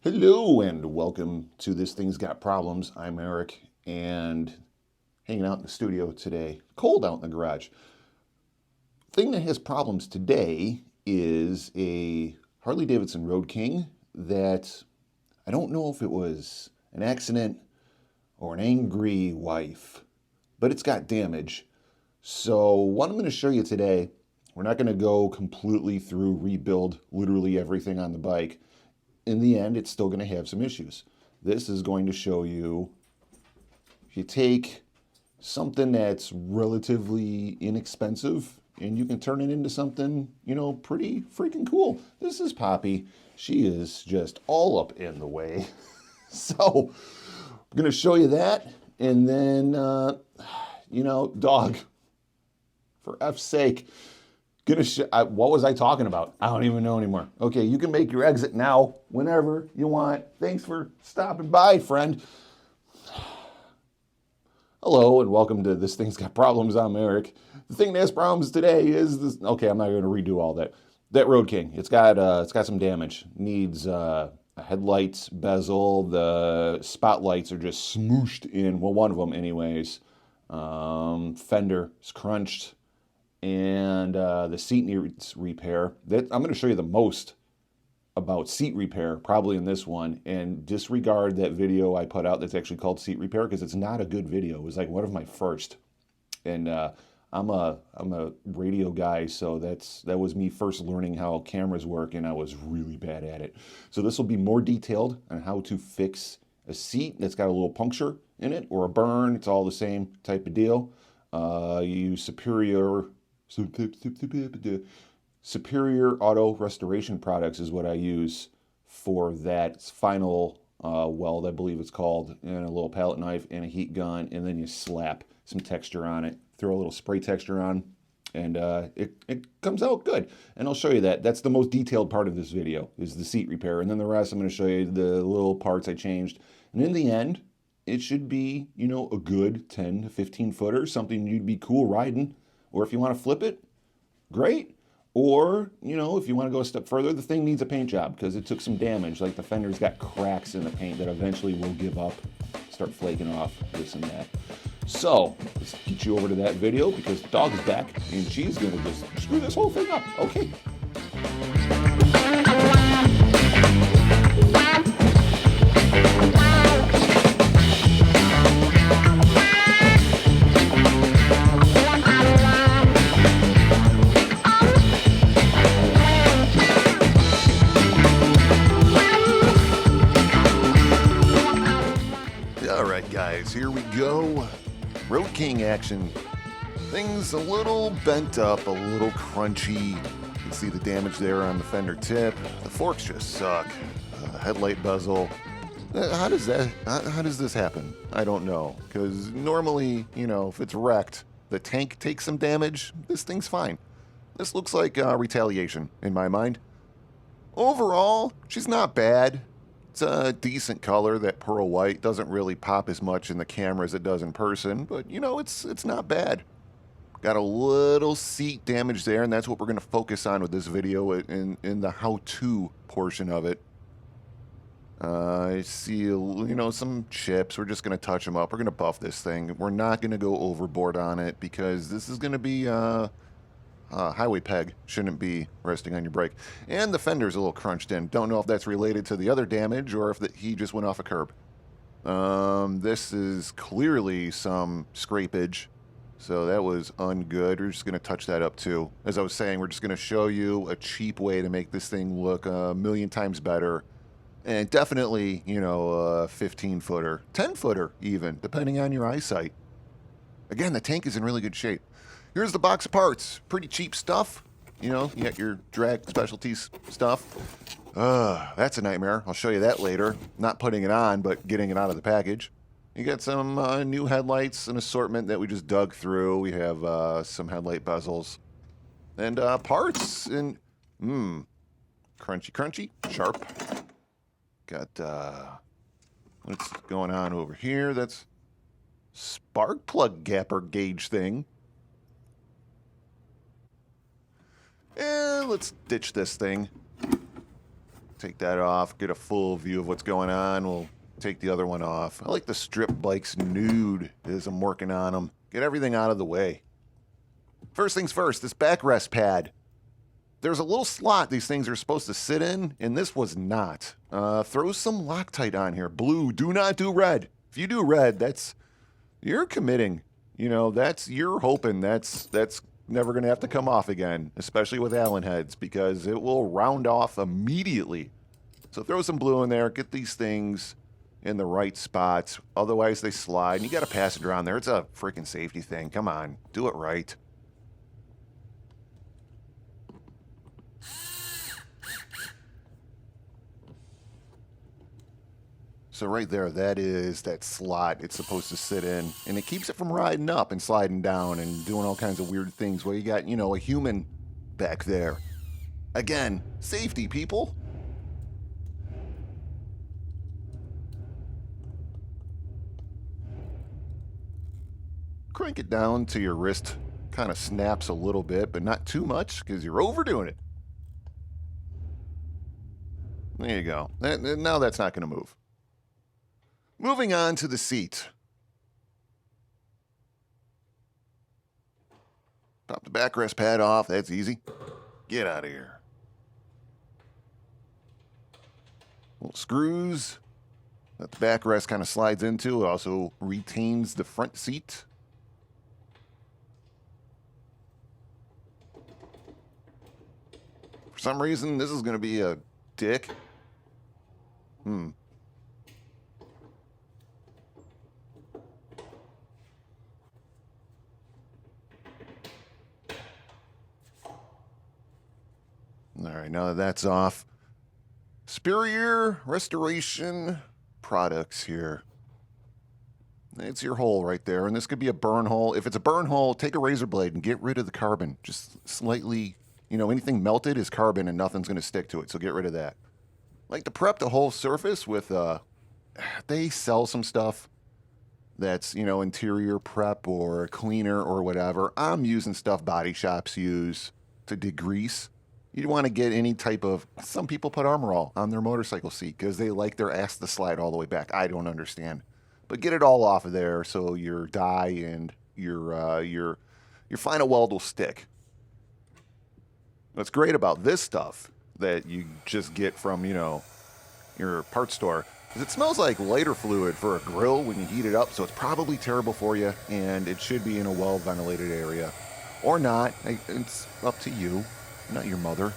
Hello and welcome to This Thing's Got Problems. I'm Eric and hanging out in the studio today. Cold out in the garage. Thing that has problems today is a Harley Davidson Road King that I don't know if it was an accident or an angry wife, but it's got damage. So what I'm going to show you today, we're not going to go completely through rebuild literally everything on the bike. In the end, it's still going to have some issues. This is going to show you, if you take something that's relatively inexpensive and you can turn it into something, pretty freaking cool. This is Poppy. She is just all up in the way. So I'm going to show you that. And then, dog, for F's sake. What was I talking about? I don't even know anymore. Okay, you can make your exit now, whenever you want. Thanks for stopping by, friend. Hello, and welcome to This Thing's Got Problems. I'm Eric. The thing that has problems today is this. Okay, I'm not going to redo all that. That Road King, it's got some damage. Needs a headlights bezel. The spotlights are just smooshed in. Well, one of them, anyways. Fender is crunched. And the seat needs repair. I'm going to show you the most about seat repair, probably in this one, and disregard that video I put out that's actually called seat repair because it's not a good video. It was like one of my first, and I'm a radio guy, so that was me first learning how cameras work, and I was really bad at it. So this will be more detailed on how to fix a seat that's got a little puncture in it or a burn. It's all the same type of deal. You use Superior Auto Restoration Products is what I use for that final weld, I believe it's called, and a little palette knife and a heat gun, and then you slap some texture on it, throw a little spray texture on, and it comes out good. And I'll show you that. That's the most detailed part of this video, is the seat repair, and then the rest I'm going to show you the little parts I changed. And in the end, it should be, a good 10 to 15 footer, something you'd be cool riding. Or if you want to flip it, great. Or, if you want to go a step further, the thing needs a paint job because it took some damage. Like the fender's got cracks in the paint that eventually will give up, start flaking off, this and that. So, let's get you over to that video because the dog is back and she's going to just screw this whole thing up. Okay. Guys, here we go. Road King action. Things a little bent up, a little crunchy. You can see the damage there on the fender tip. The forks just suck. Headlight bezel. How does this happen? I don't know. Because normally, if it's wrecked, the tank takes some damage. This thing's fine. This looks like retaliation in my mind. Overall, she's not bad. It's a decent color. That pearl white doesn't really pop as much in the camera as it does in person, but it's not bad. Got a little seat damage there, and that's what we're going to focus on with this video in the how-to portion of it. I see some chips. We're just going to touch them up. We're going to buff this thing. We're not going to go overboard on it because this is going to be highway peg shouldn't be resting on your brake. And the fender's a little crunched in. Don't know if that's related to the other damage or if he just went off a curb. This is clearly some scrapage. So that was ungood. We're just going to touch that up too. As I was saying, we're just going to show you a cheap way to make this thing look a million times better. And definitely, a 15-footer, 10-footer even, depending on your eyesight. Again, the tank is in really good shape. Here's the box of parts. Pretty cheap stuff. You got your drag specialties stuff. That's a nightmare. I'll show you that later. Not putting it on, but getting it out of the package. You got some new headlights, an assortment that we just dug through. We have some headlight bezels. And parts. And, crunchy, sharp. Got, what's going on over here? That's spark plug gapper gauge thing. And let's ditch this thing. Take that off, get a full view of what's going on. We'll take the other one off. I like the strip bikes nude as I'm working on them. Get everything out of the way. First things first, this backrest pad. There's a little slot these things are supposed to sit in, and this was not. Throw some Loctite on here. Blue, do not do red. If you do red, you're committing. You know, you're hoping that's never going to have to come off again, especially with Allen heads, because it will round off immediately. So throw some blue in there, get these things in the right spots. Otherwise, they slide, and you got a passenger on there. It's a freaking safety thing. Come on, do it right. So right there, that is that slot it's supposed to sit in, and it keeps it from riding up and sliding down and doing all kinds of weird things where you got, you know, a human back there. Again, safety, people. Crank it down till your wrist kind of snaps a little bit, but not too much because you're overdoing it. There you go. Now that's not going to move. Moving on to the seat. Pop the backrest pad off. That's easy. Get out of here. Little screws that the backrest kind of slides into. It also retains the front seat. For some reason, this is going to be a dick. All right, now that that's off, Superior Restoration Products here. It's your hole right there, and this could be a burn hole. If it's a burn hole, take a razor blade and get rid of the carbon. Just slightly, you know, anything melted is carbon and nothing's going to stick to it, so get rid of that. Like to prep the whole surface with, they sell some stuff that's, you know, interior prep or cleaner or whatever. I'm using stuff body shops use to degrease. You want to get any type of, some people put Armor All on their motorcycle seat because they like their ass to slide all the way back. I don't understand. But get it all off of there so your dye and your final weld will stick. What's great about this stuff that you just get from, you know, your parts store is it smells like lighter fluid for a grill when you heat it up, so it's probably terrible for you, and it should be in a well-ventilated area. Or not. It's up to you. I'm not your mother.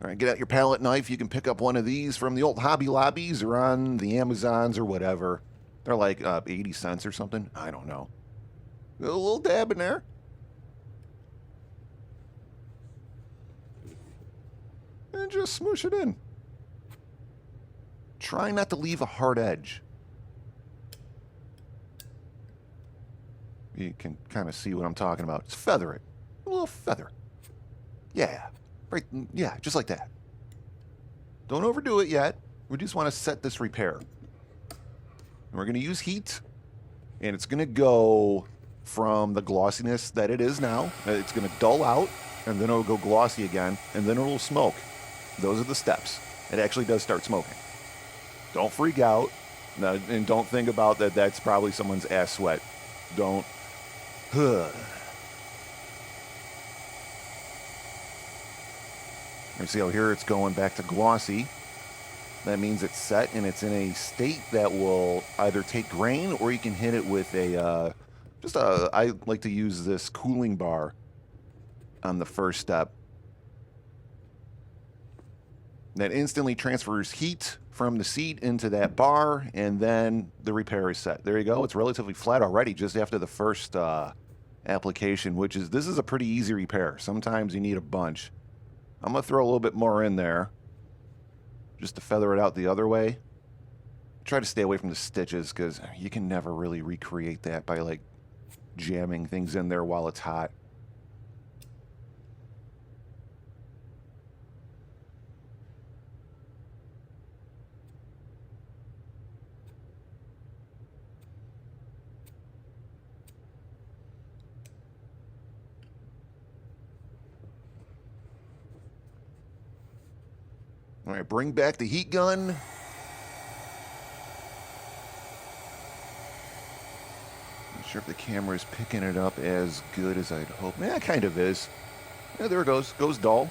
All right, get out your palette knife. You can pick up one of these from the old Hobby Lobbies or on the Amazons or whatever. They're like 80 cents or something. I don't know. A little dab in there. And just smoosh it in. Try not to leave a hard edge. You can kind of see what I'm talking about. Just feather it. A little feather. Yeah. Right. Yeah, just like that. Don't overdo it yet. We just want to set this repair. And we're going to use heat. And it's going to go from the glossiness that it is now. It's going to dull out. And then it'll go glossy again. And then it'll smoke. Those are the steps. It actually does start smoking. Don't freak out, and don't think about that that's probably someone's ass sweat. Don't. You see how here it's going back to glossy. That means it's set, and it's in a state that will either take grain, or you can hit it with I like to use this cooling bar on the first step. That instantly transfers heat from the seat into that bar, and then the repair is set. There you go. It's relatively flat already just after the first application, this is a pretty easy repair. Sometimes you need a bunch. I'm going to throw a little bit more in there just to feather it out the other way. Try to stay away from the stitches because you can never really recreate that by like jamming things in there while it's hot. All right, bring back the heat gun. Not sure if the camera is picking it up as good as I'd hope. Yeah, it kind of is. Yeah, there it goes. Goes dull.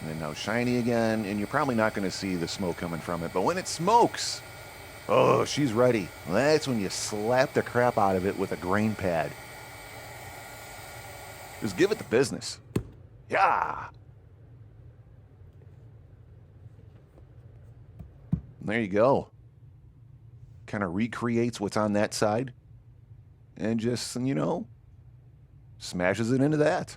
And then now shiny again, and you're probably not going to see the smoke coming from it. But when it smokes, oh, she's ready. That's when you slap the crap out of it with a grain pad. Just give it the business. Yeah. And there you go. Kind of recreates what's on that side. And just, smashes it into that.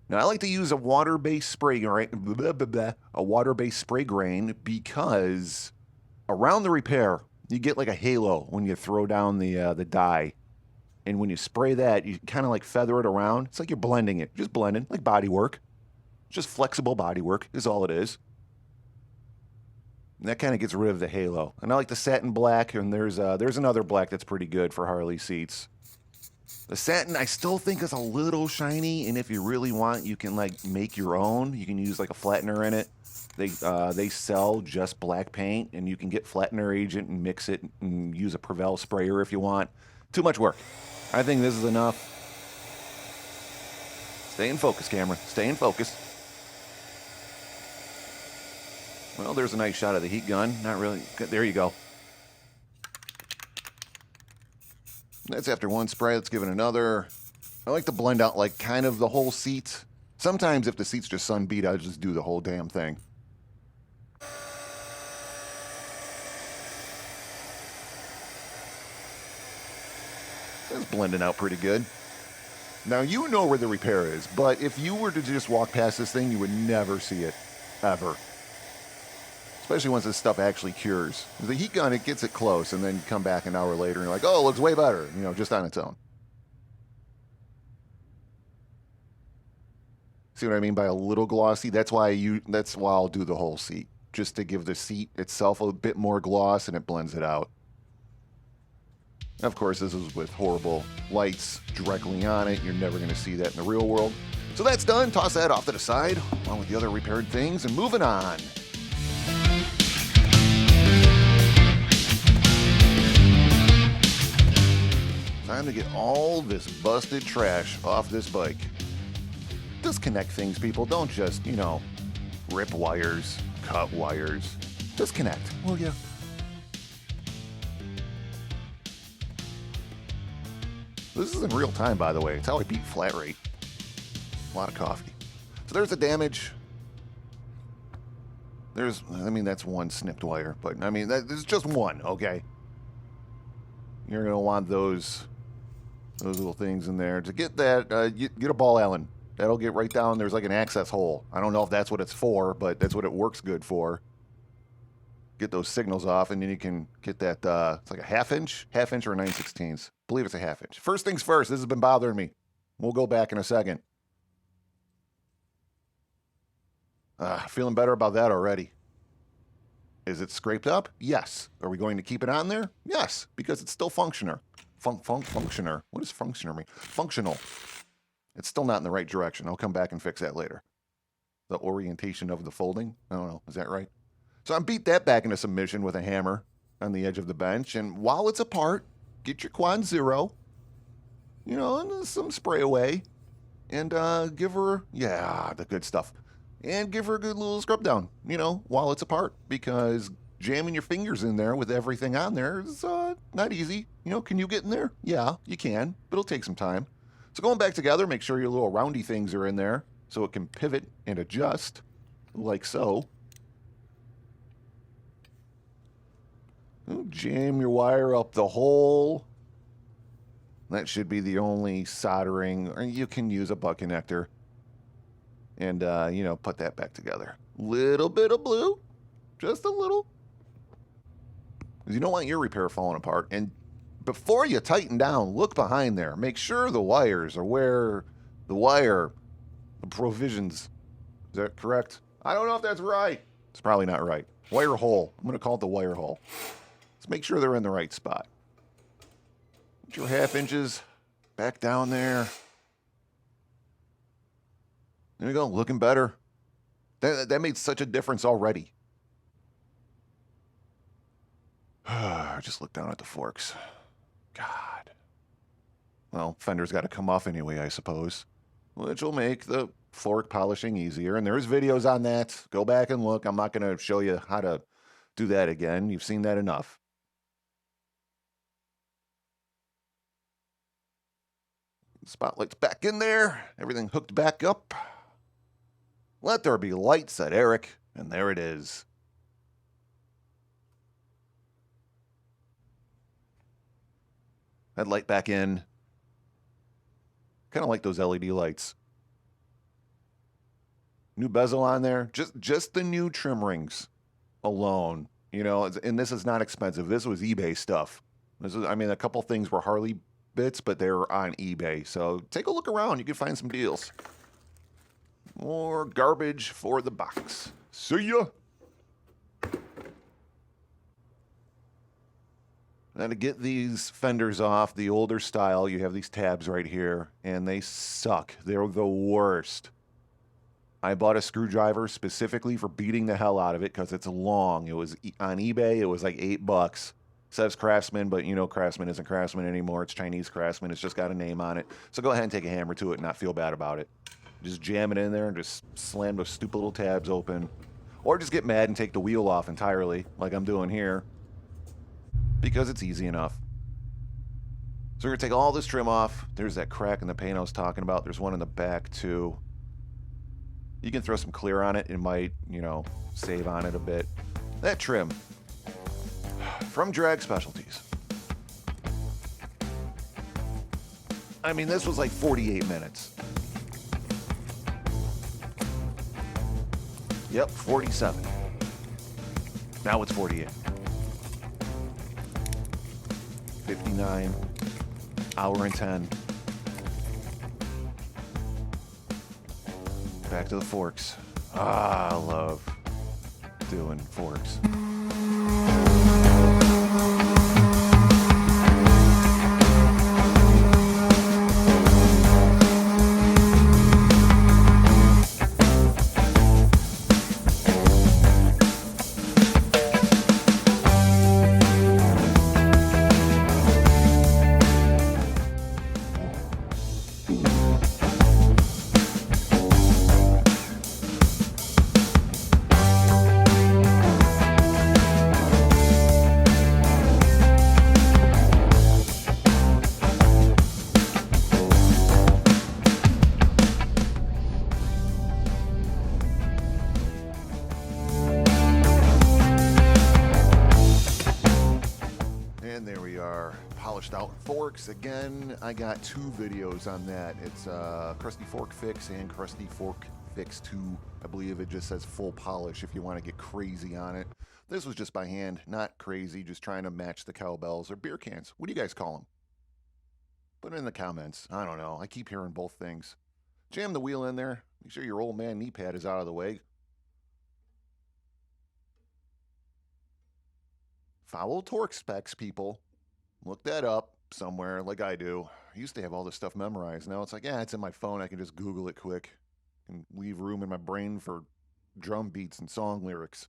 Now, I like to use a water-based spray, right? A water-based spray grain because around the repair, you get like a halo when you throw down the dye. And when you spray that, you kind of like feather it around. It's like you're blending it. Just blending, like body work. Just flexible body work is all it is. And that kind of gets rid of the halo. And I like the satin black, and there's another black that's pretty good for Harley seats. The satin, I still think is a little shiny, and if you really want, you can like make your own. You can use like a flattener in it. They sell just black paint, and you can get flattener agent and mix it and use a Prevel sprayer if you want. Too much work. I think this is enough. Stay in focus, camera. Stay in focus. Well, there's a nice shot of the heat gun. Not really. There you go. That's after one spray. Let's give it another. I like to blend out like kind of the whole seat. Sometimes if the seat's just sun beat, I just do the whole damn thing. That's blending out pretty good. Now you know where the repair is, but if you were to just walk past this thing, you would never see it. Ever. Especially once this stuff actually cures. The heat gun, it gets it close, and then you come back an hour later and you're like, oh, it looks way better, just on its own. See what I mean by a little glossy? That's why I'll do the whole seat, just to give the seat itself a bit more gloss, and it blends it out. Of course, this is with horrible lights directly on it. You're never going to see that in the real world. So that's done. Toss that off to the side, along with the other repaired things, and moving on. Time to get all this busted trash off this bike. Disconnect things, people. Don't just, rip wires, cut wires. Disconnect, will ya? This is in real time, by the way. It's how I beat flat rate. A lot of coffee. So there's the damage. That's one snipped wire, but there's just one, okay? You're gonna want those little things in there. To get that, get a ball Allen. That'll get right down. There's like an access hole. I don't know if that's what it's for, but that's what it works good for. Get those signals off, and then you can get that, it's like a half inch or a 9/16. I believe it's a half inch. First things first, this has been bothering me. We'll go back in a second. Feeling better about that already. Is it scraped up? Yes. Are we going to keep it on there? Yes, because it's still functioner. Functioner. What does functioner mean? Functional. It's still not in the right direction. I'll come back and fix that later. The orientation of the folding? I don't know. Is that right? So I beat that back into submission with a hammer on the edge of the bench. And while it's apart, get your quad zero, and some spray away. And give her, the good stuff. And give her a good little scrub down, while it's apart. Because jamming your fingers in there with everything on there is not easy. Can you get in there? Yeah, you can, but it'll take some time. So going back together, make sure your little roundy things are in there so it can pivot and adjust, like so. Jam your wire up the hole. That should be the only soldering, or you can use a butt connector. And, put that back together. Little bit of blue, just a little. Because you don't want your repair falling apart. And before you tighten down, look behind there. Make sure the wires are where the provisions. Is that correct? I don't know if that's right. It's probably not right. Wire hole. I'm going to call it the wire hole. Let's make sure they're in the right spot. Put your half inches back down there. There you go, looking better. That made such a difference already. Just look down at the forks. God. Well, fender's got to come off anyway, I suppose, which will make the fork polishing easier. And there's videos on that. Go back and look. I'm not going to show you how to do that again. You've seen that enough. Spotlight's back in there. Everything hooked back up. Let there be light, said Eric. And there it is. Headlight back in. Kind of like those LED lights. New bezel on there. Just the new trim rings alone. You know, and this is not expensive. This was eBay stuff. This is, I mean, a couple things were Harley bits, but they're on eBay. So take a look around. You can find some deals. More garbage for the box. See ya. Now to get these fenders off, the older style, you have these tabs right here, and they suck. They're the worst. I bought a screwdriver specifically for beating the hell out of it because it's long. It was on eBay. It was like $8. Says Craftsman, but you know Craftsman isn't Craftsman anymore. It's Chinese Craftsman. It's just got a name on it. So go ahead and take a hammer to it and not feel bad about it. Just jam it in there and just slam those stupid little tabs open. Or just get mad and take the wheel off entirely, like I'm doing here. Because it's easy enough. So we're going to take all this trim off. There's that crack in the paint I was talking about. There's one in the back too. You can throw some clear on it. It might, you know, save on it a bit. That trim. From Drag Specialties. I mean, this was like 48 minutes. Yep, 47. Now it's 48. 59. Hour and 10. Back to the forks. Ah, I love doing forks. Polished out forks. Again, I got 2 videos on that. It's Crusty Fork Fix and Crusty Fork Fix 2. I believe it just says full polish if you want to get crazy on it. This was just by hand, not crazy, just trying to match the cowbells or beer cans. What do you guys call them? Put it in the comments. I don't know. I keep hearing both things. Jam the wheel in there. Make sure your old man knee pad is out of the way. Follow torque specs, people. Look that up somewhere like I do. I used to have all this stuff memorized. Now it's like, yeah, it's in my phone. I can just Google it quick and leave room in my brain for drum beats and song lyrics.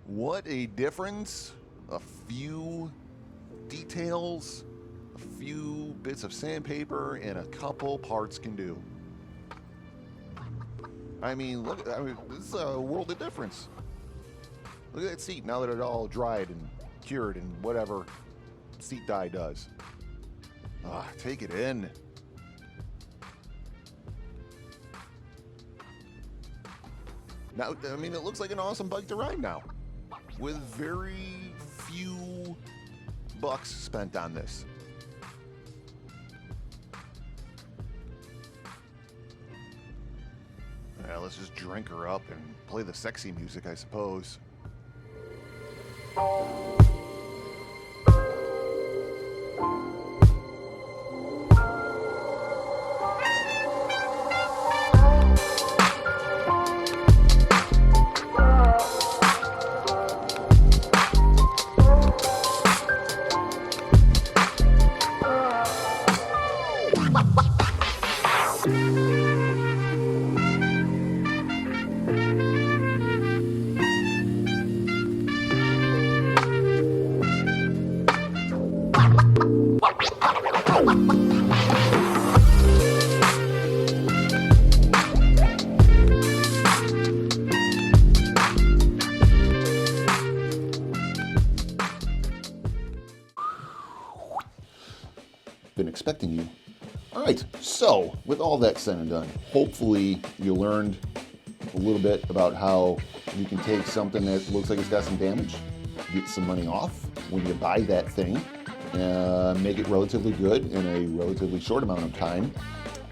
What a difference a few details, a few bits of sandpaper, and a couple parts can do. I mean, look, this is a world of difference. Look at that seat now that it all dried and cured and whatever seat dye does. Ah, take it in. Now, I mean, it looks like an awesome bike to ride now, with very few bucks spent on this. Yeah, let's just drink her up and play the sexy music, I suppose. Been expecting you. All right, so with all that said and done, hopefully you learned a little bit about how you can take something that looks like it's got some damage, get some money off when you buy that thing, make it relatively good in a relatively short amount of time.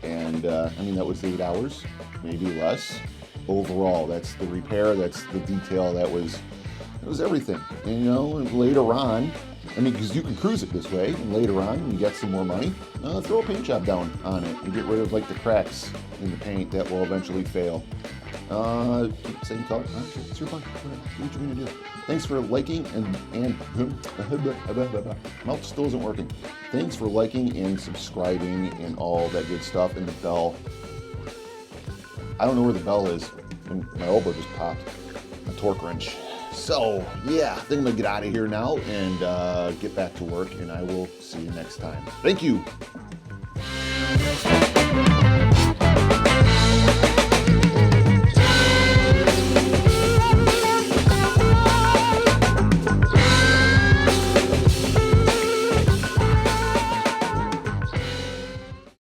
And I mean, that was 8 hours, maybe less. Overall, that's the repair, that's the detail, it was everything. And you know, later on, I mean, because you can cruise it this way, and later on, when you get some more money, throw a paint job down on it and get rid of like the cracks in the paint that will eventually fail. Same color. It's your fun. Do what you're gonna do. Thanks for liking and mouth still isn't working. Thanks for liking and subscribing and all that good stuff. And the bell. I don't know where the bell is. And my elbow just popped. A torque wrench. So yeah, I think I'm gonna get out of here now and get back to work. And I will see you next time. Thank you.